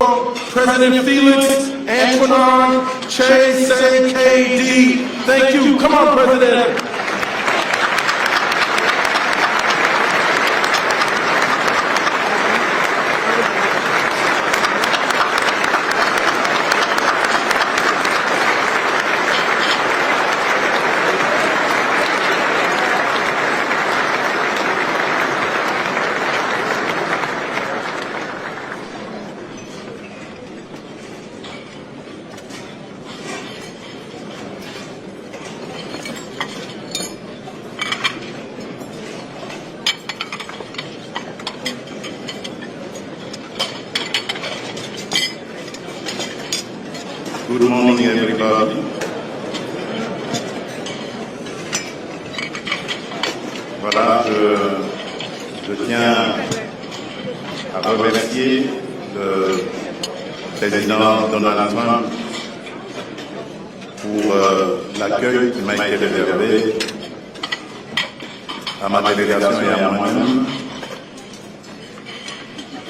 President Felix Antoine Chase KD. Thank you. Come on, President. Good morning, everybody. Voilà, je tiens à remercier le président Donald Trump pour l'accueil qui m'a été réservé à ma délégation et à moi-même.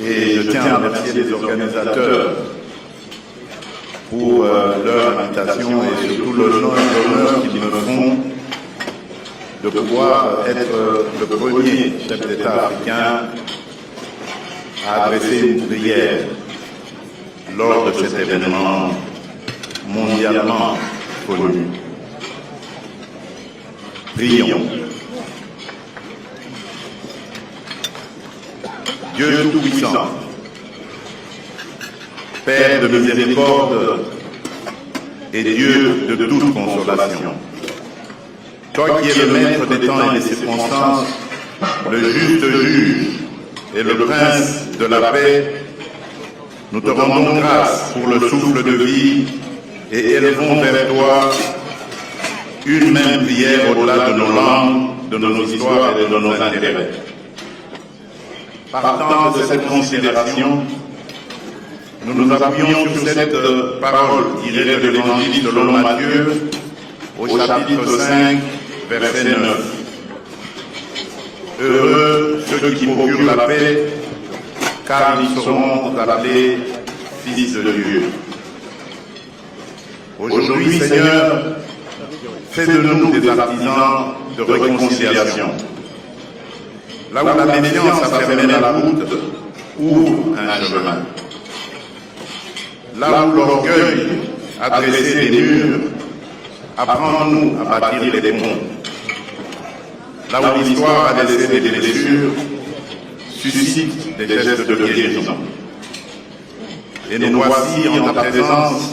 Et je tiens à remercier les organisateurs pour leur invitation et surtout l'honneur qu'ils me font de pouvoir être le premier chef d'État africain à adresser une prière lors de cet événement mondialement connu. Prions. Dieu Tout-Puissant, Père de miséricorde et Dieu de toute consolation, toi qui es le maître des temps et des circonstances, le juste juge et le prince de la paix, nous te rendons grâce pour le souffle de vie et élevons vers toi une même prière au-delà de nos langues, de nos histoires et de nos intérêts. Partant de cette considération, nous nous appuyons sur cette parole tirée de l'Évangile selon Matthieu, au chapitre 5, verset 9. Heureux ceux qui procurent la paix, car ils seront appelés fils de Dieu. Aujourd'hui, Seigneur, fais de nous des artisans de réconciliation. Là où la méfiance a fermé la route, ouvre un chemin. Là où l'orgueil a dressé des murs, apprends-nous à bâtir des ponts. Là où l'histoire a laissé des blessures, suscite des gestes de guérison. Et nous voici en ta présence,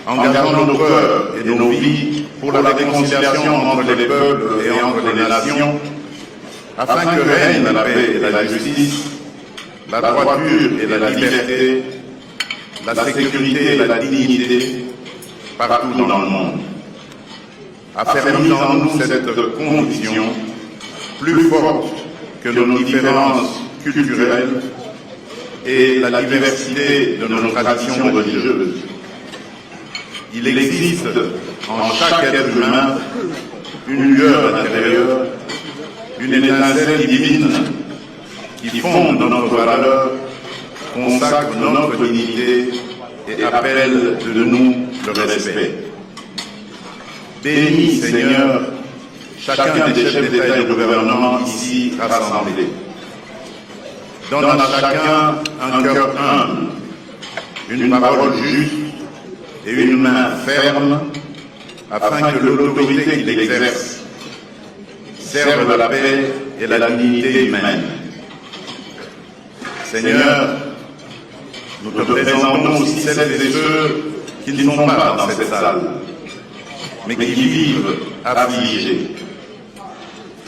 engageant nos cœurs et nos vies pour la réconciliation entre les peuples et entre les nations, afin que règne la paix et la justice, la droiture et la liberté, la sécurité et la dignité partout dans le monde. Affermis en nous cette conviction plus forte que nos différences culturelles et la diversité de nos traditions religieuses. Il existe en chaque être humain une lueur intérieure, une étincelle divine qui fonde notre valeur, consacre notre dignité et appelle de nous le respect. Bénis, Seigneur, chacun des chefs d'État et de gouvernement ici rassemblés. Donne à chacun un cœur humble, une parole juste et une main ferme, afin que l'autorité qu'il exerce serve la paix et la dignité humaine. Seigneur, nous te présentons aussi celles et ceux qui ne sont pas dans cette salle, mais qui vivent affligés.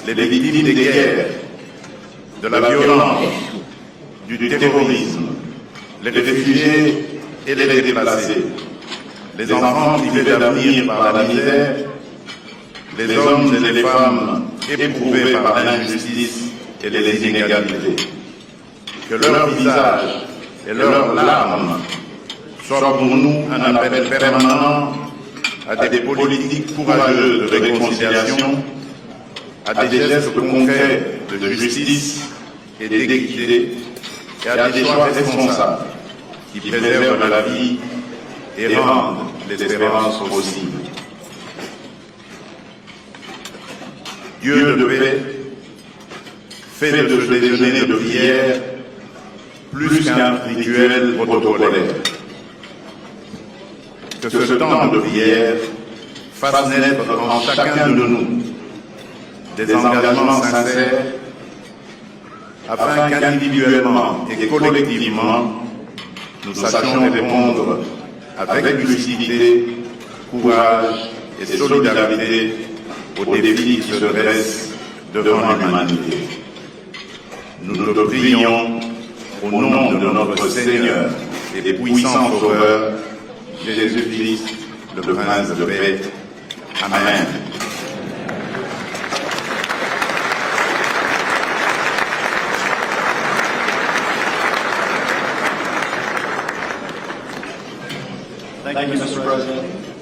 Les victimes des guerres, de la violence, du terrorisme, les réfugiés et les déplacés, les enfants privés d'avenir par la misère, les hommes et les femmes éprouvés par l'injustice et les inégalités. Que leur visage et leurs larmes soient pour nous un appel permanent à des politiques courageuses de réconciliation, à des gestes concrets de justice et d'équité, et à des choix responsables qui préservent la vie et rendent l'espérance possible. Dieu de paix fait de ce déjeuner de prière plus qu'un rituel protocolaire. Que ce temps de prière fasse naître en chacun de nous des engagements sincères afin qu'individuellement et collectivement nous sachions répondre avec lucidité, courage et solidarité aux défis qui se dressent devant l'humanité. Nous te prions au nom de notre Seigneur et puissant Sauveur, Jésus-Christ, le Prince de paix. Amen. Thank you, Mr. President.